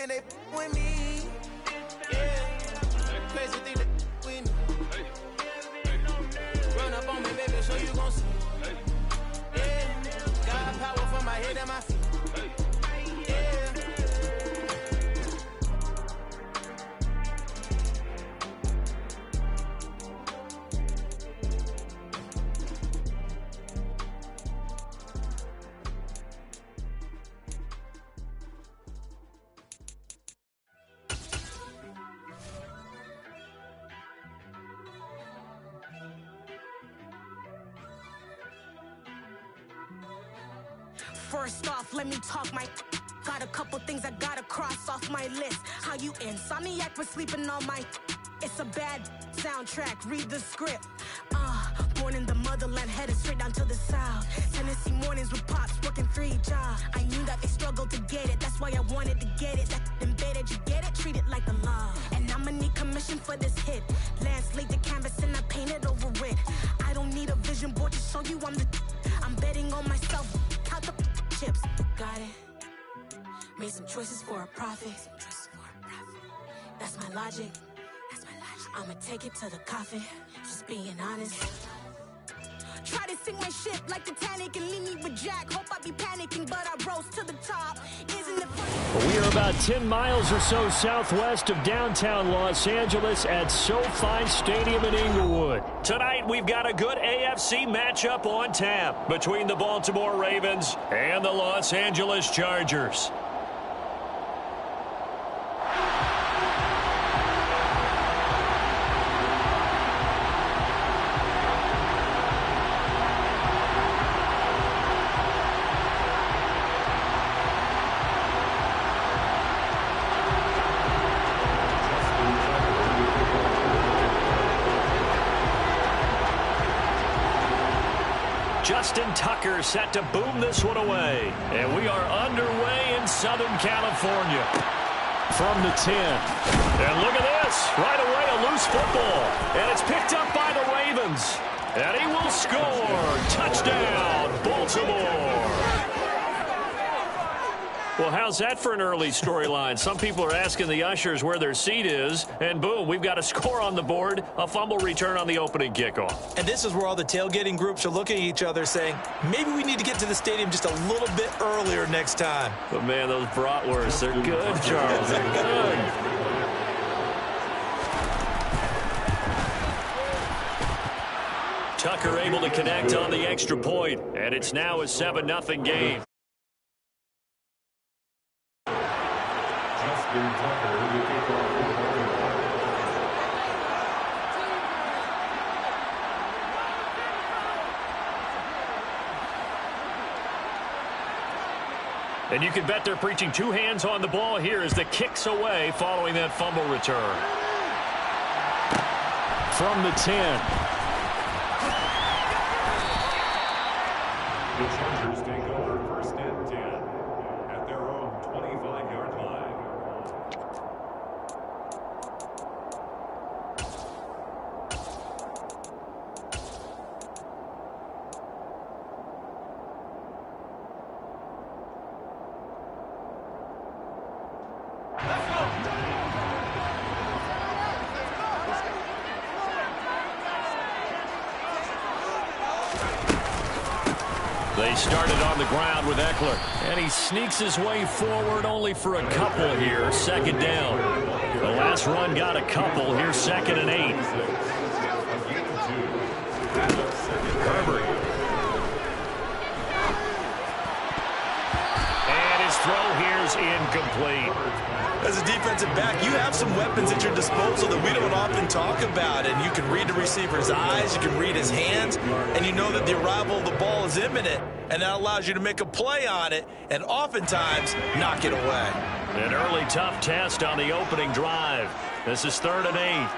think they with me. Yeah, crazy think they with me. Run up on me, baby, so you gon' see. Yeah, got power from my head and my feet. First off, let me talk my. Got a couple things I gotta cross off my list. How you insomniac for sleeping on my. It's a bad soundtrack, read the script. Born in the motherland, headed straight down to the south. Tennessee mornings with pops, working 3 jobs. I knew that they struggled to get it, that's why I wanted to get it. That embedded, you get it? Treat it like the law. And I'ma need commission for this hit. Lance laid the canvas and I painted over it. I don't need a vision board to show you I'm the. I'm betting on myself, count the chips. Got it. Made some choices for a profit. That's my logic. I'ma take it to the coffin. Just being honest. Try to sink my ship like Titanic and leave me with Jack. Hope I be panicking, but I rose to the top. Isn't it funny? Well, we are about 10 miles or so southwest of downtown Los Angeles at SoFi Stadium in Inglewood. Tonight, we've got a good AFC matchup on tap between the Baltimore Ravens and the Los Angeles Chargers. Justin Tucker set to boom this one away. And we are underway in Southern California. From the 10. And look at this. Right away, a loose football. And it's picked up by the Ravens. And he will score. Touchdown, Baltimore. Well, how's that for an early storyline? Some people are asking the ushers where their seat is, and boom, we've got a score on the board, a fumble return on the opening kickoff. And this is where all the tailgating groups are looking at each other saying, maybe we need to get to the stadium just a little bit earlier next time. But, man, those bratwursts, they're good, Charles. They're good. Tucker able to connect on the extra point, and it's now a 7-0 game. And you can bet they're preaching 2 hands on the ball here as the kick's away following that fumble return. From the 10. The Chargers take over 1st and 10 at their own 25-yard line. They started on the ground with Eckler, and he sneaks his way forward only for a couple here. 2nd down. The last run got a couple. Here's 2nd and 8. Herbert. And his throw here's incomplete. As a defensive back, you have some weapons at your disposal that we don't often talk about. And you can read the receiver's eyes, you can read his hands, and you know that the arrival of the ball is imminent. And that allows you to make a play on it and oftentimes knock it away. An early tough test on the opening drive. This is 3rd and 8.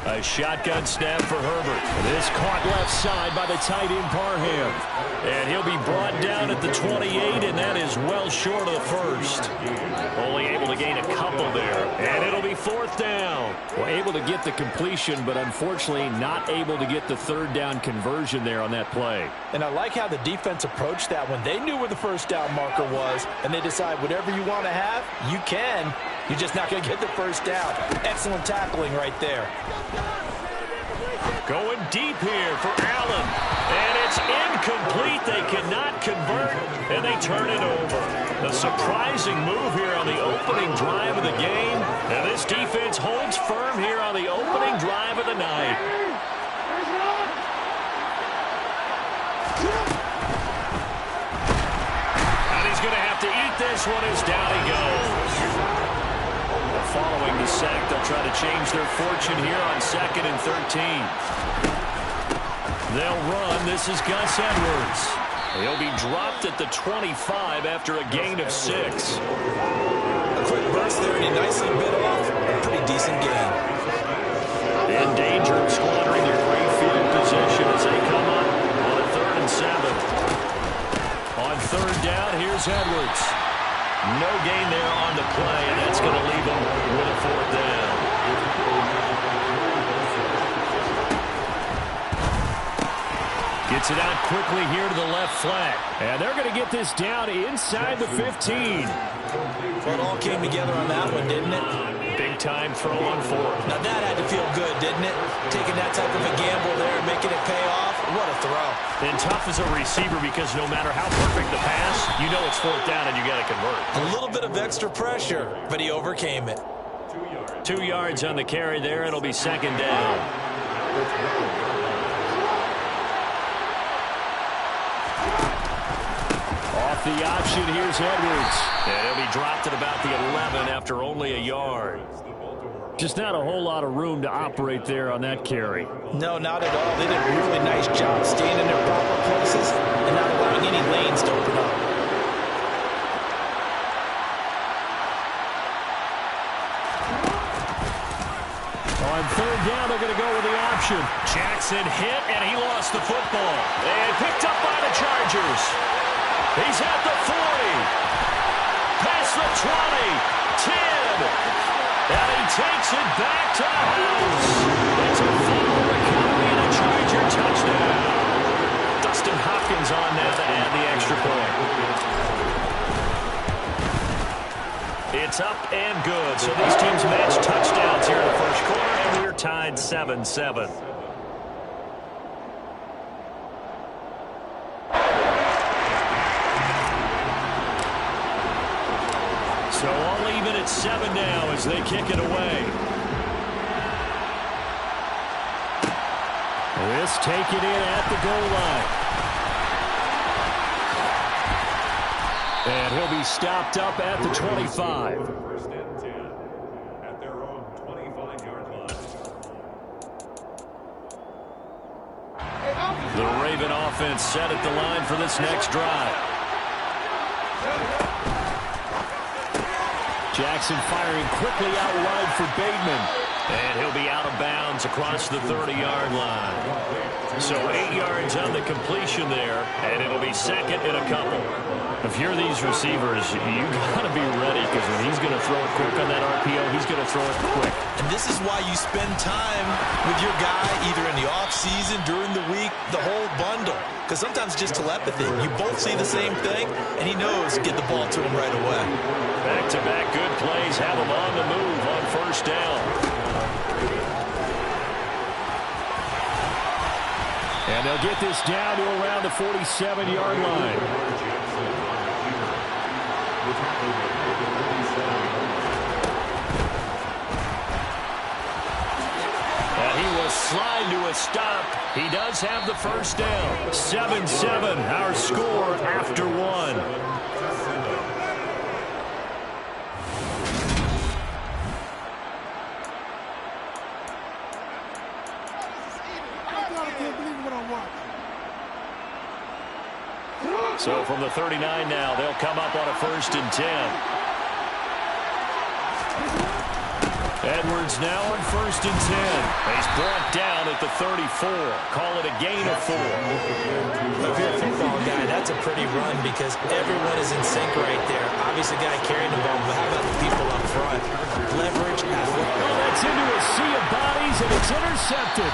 A shotgun snap for Herbert. This caught left side by the tight end Parham. And he'll be brought down at the 28, and that is well short of the first. Only able to gain a couple there. And it'll be fourth down. Well, able to get the completion, but unfortunately not able to get the third down conversion there on that play. And I like how the defense approached that when they knew where the first down marker was, and they decide whatever you want to have, you can. You're just not going to get the first down. Excellent tackling right there. Going deep here for Allen. And it's incomplete. They cannot convert, and they turn it over. A surprising move here on the opening drive of the game. And this defense holds firm here on the opening drive of the night. And he's going to have to eat this one as down he goes. Following the sack, they'll try to change their fortune here on 2nd and 13. They'll run. This is Gus Edwards. He'll be dropped at the 25 after a gain of 6. A quick burst there, and he nicely bit off a pretty decent gain. In danger of squandering their great field position as they come up on a 3rd and 7. On 3rd down, here's Edwards. No gain there on the play, and that's going to leave them with a 4th down. Gets it out quickly here to the left flat. And they're going to get this down inside the 15. Well, it all came together on that one, didn't it? Big time throw on 4th. Now that had to feel good, didn't it? Taking that type of a gamble there, making it pay off. What a throw. And tough as a receiver because no matter how perfect the pass, you know it's 4th down and you got to convert. A little bit of extra pressure, but he overcame it. 2 yards on the carry there. It'll be 2nd down. Off the option, here's Edwards. And he'll be dropped at about the 11 after only a yard. Just not a whole lot of room to operate there on that carry. No, not at all. They did a really nice job staying in their proper places and not allowing any lanes to open up. On 3rd down, they're going to go with the option. Jackson hit, and he lost the football. And picked up by the Chargers. He's at the 40. Past the 20. 10. And he takes it back to house. It's a full recovery and a Charger touchdown. Dustin Hopkins on now to add the extra point. It's up and good. So these teams match touchdowns here in the first quarter, and we're tied 7-7. So all even at 7 now as they kick it away. This taken in at the goal line. And he'll be stopped up at the 25. 1st and 10 at their own 25-yard line. The Raven offense set at the line for this next drive. Jackson firing quickly out wide for Bateman. And he'll be out of bounds across the 30-yard line. So 8 yards on the completion there, and it'll be 2nd and a couple. If you're these receivers, you got to be ready because when he's going to throw it quick on that RPO, he's going to throw it quick. And this is why you spend time with your guy either in the offseason, during the week, the whole bundle. Because sometimes just telepathy. You both see the same thing, and he knows get the ball to him right away. Back-to-back good plays have him on the move on 1st down. And they'll get this down to around the 47-yard line. And he will slide to a stop. He does have the 1st down. 7-7, our score after 1. So from the 39 now, they'll come up on a 1st and 10. Edwards now on 1st and 10. He's brought down at the 34. Call it a gain of 4. If you're a football guy, that's a pretty run because everyone is in sync right there. Obviously, the guy carrying the ball, but how about the people up front? Leverage, athletic. Oh, that's into a sea of bodies, and it's intercepted.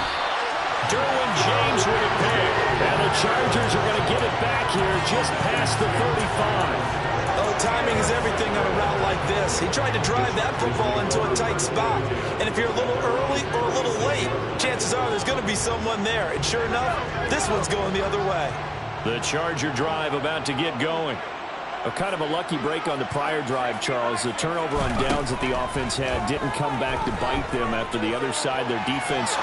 Derwin James with a pick. And the Chargers are going to get it back here just past the 35. Oh, timing is everything on a route like this. He tried to drive that football into a tight spot. And if you're a little early or a little late, chances are there's going to be someone there. And sure enough, this one's going the other way. The Charger drive about to get going. Kind of a lucky break on the prior drive, Charles. The turnover on downs that the offense had didn't come back to bite them after the other side. Their defense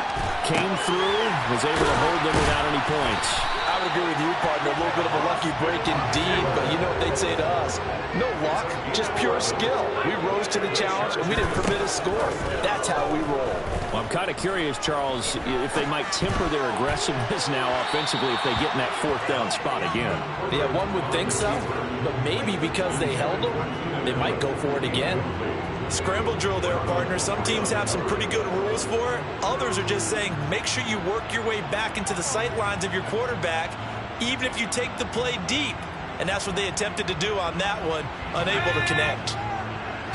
came through, was able to hold them without any points. I would agree with you, partner. A little bit of a lucky break indeed, but you know what they'd say to us? No luck, just pure skill. We rose to the challenge, and we didn't permit a score. That's how we roll. Well, I'm kind of curious, Charles, if they might temper their aggressiveness now offensively if they get in that 4th down spot again. Yeah, one would think so, but maybe because they held them, they might go for it again. Scramble drill there, partner. Some teams have some pretty good rules for it. Others are just saying make sure you work your way back into the sight lines of your quarterback, even if you take the play deep. And that's what they attempted to do on that one, unable to connect.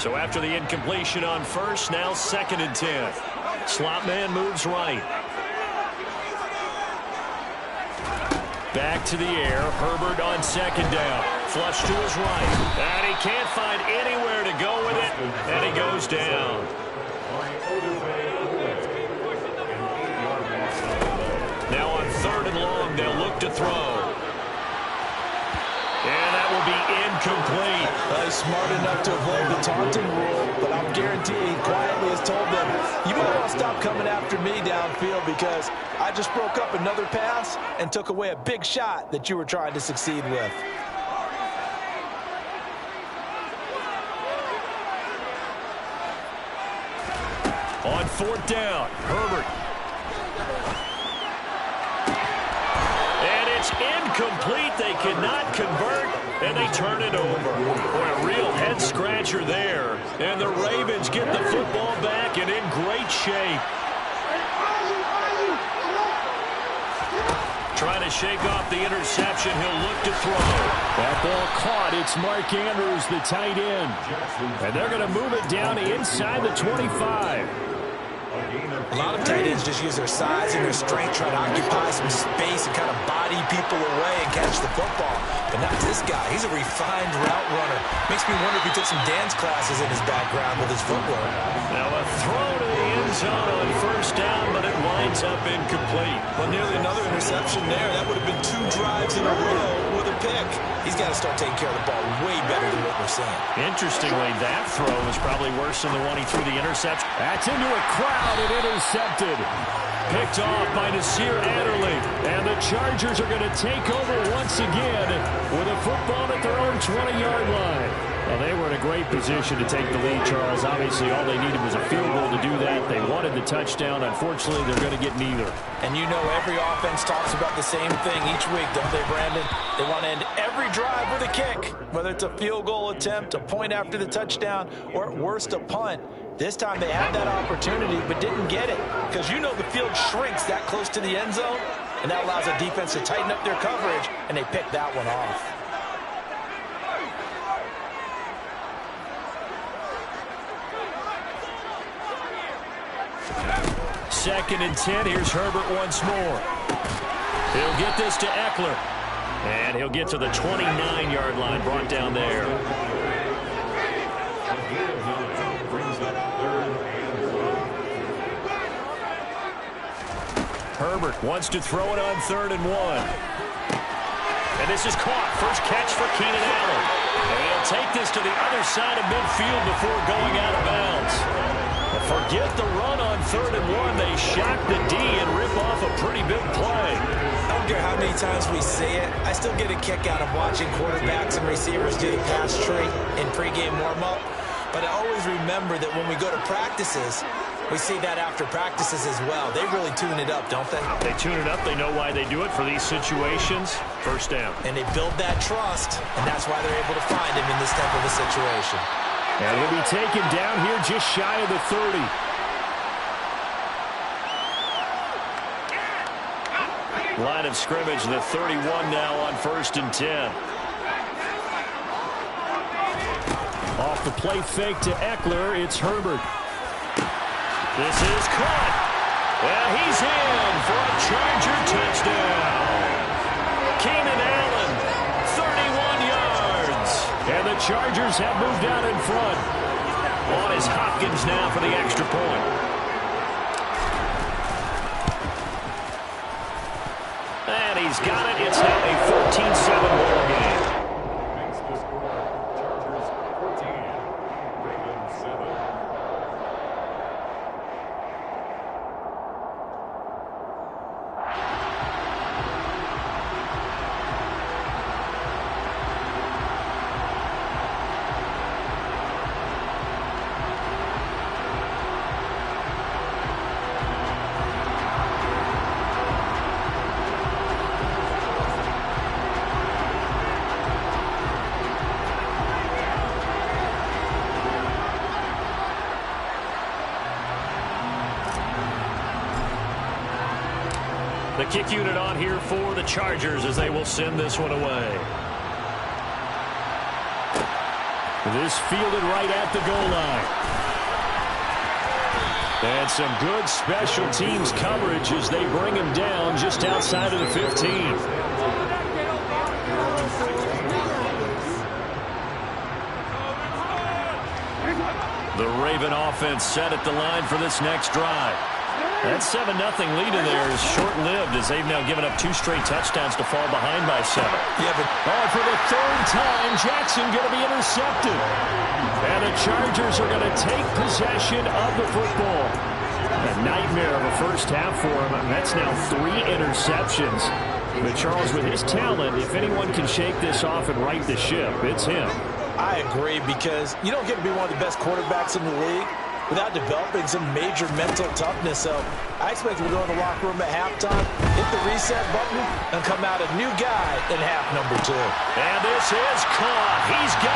So after the incompletion on 1st, now 2nd and 10. Slot man moves right. Back to the air. Herbert on 2nd down. Flush to his right. And he can't find anywhere to go with it. And he goes down. Now on 3rd and long, they'll look to throw. And that will be incomplete. He's smart enough to avoid the taunting rule, but I'm guaranteeing he quietly has told them, you might want to stop coming after me downfield because I just broke up another pass and took away a big shot that you were trying to succeed with. On 4th down, Herbert. And it's incomplete. They cannot convert, and they turn it over. Boy, a real head-scratcher there. And the Ravens get the football back and in great shape. Trying to shake off the interception. He'll look to throw. That ball caught. It's Mark Andrews, the tight end. And they're going to move it down inside the 25. A lot of tight ends just use their size and their strength, try to occupy some space and kind of body people away and catch the football. But not this guy. He's a refined route runner. Makes me wonder if he took some dance classes in his background with his footwork. Now a throw to the end zone on 1st down, but it winds up incomplete. Well, nearly another interception there. That would have been 2 drives in a row with a pick. He's got to start taking care of the ball way better than what we're seeing. Interestingly, that throw was probably worse than the one he threw the interception. That's into a crowd and intercepted. Picked off by Nasir Adderley. And the Chargers are going to take over once again with a football at their own 20-yard line. Well, they were in a great position to take the lead, Charles. Obviously, all they needed was a field goal to do that. They wanted the touchdown. Unfortunately, they're going to get neither. And you know every offense talks about the same thing each week, don't they, Brandon? They want to end every drive with a kick, whether it's a field goal attempt, a point after the touchdown, or at worst, a punt. This time they had that opportunity but didn't get it because you know the field shrinks that close to the end zone, and that allows the defense to tighten up their coverage, and they picked that one off. Second and 10. Here's Herbert once more. He'll get this to Eckler. And he'll get to the 29-yard line, brought down there. Herbert wants to throw it on 3rd and 1. And this is caught. First catch for Keenan Allen. And he'll take this to the other side of midfield before going out of bounds. Forget the run on 3rd and 1. They shock the D and rip off a pretty big play. I don't care how many times we say it, I still get a kick out of watching quarterbacks and receivers do the pass tree in pregame warm-up. But I always remember that when we go to practices, we see that after practices as well. They really tune it up, don't they? They tune it up. They know why they do it for these situations. First down. And they build that trust, and that's why they're able to find him in this type of a situation. And he'll be taken down here just shy of the 30. Line of scrimmage, the 31 now on 1st and 10. Off the play fake to Eckler, it's Herbert. This is caught. And he's in for a Charger touchdown. Keenan Allen, 31 yards. And the Chargers have moved out in front. On is Hopkins now for the extra point. And he's got it. It's now a 14-7 ball game. Makes the score. Chargers 14, Ravens 7. The kick unit on here for the Chargers as they will send this one away. This fielded right at the goal line. And some good special teams coverage as they bring him down just outside of the 15. The Raven offense set at the line for this next drive. That 7-0 lead in there is short-lived as they've now given up 2 straight touchdowns to fall behind by 7. Yeah, but for the 3rd time, Jackson going to be intercepted. And the Chargers are going to take possession of the football. A nightmare of a first half for him. That's now 3 interceptions. But Charles, with his talent, if anyone can shake this off and right the ship, it's him. I agree, because you don't get to be one of the best quarterbacks in the league without developing some major mental toughness. So I expect him to go in the locker room at halftime, hit the reset button, and come out a new guy in half number 2. And this is caught. He's got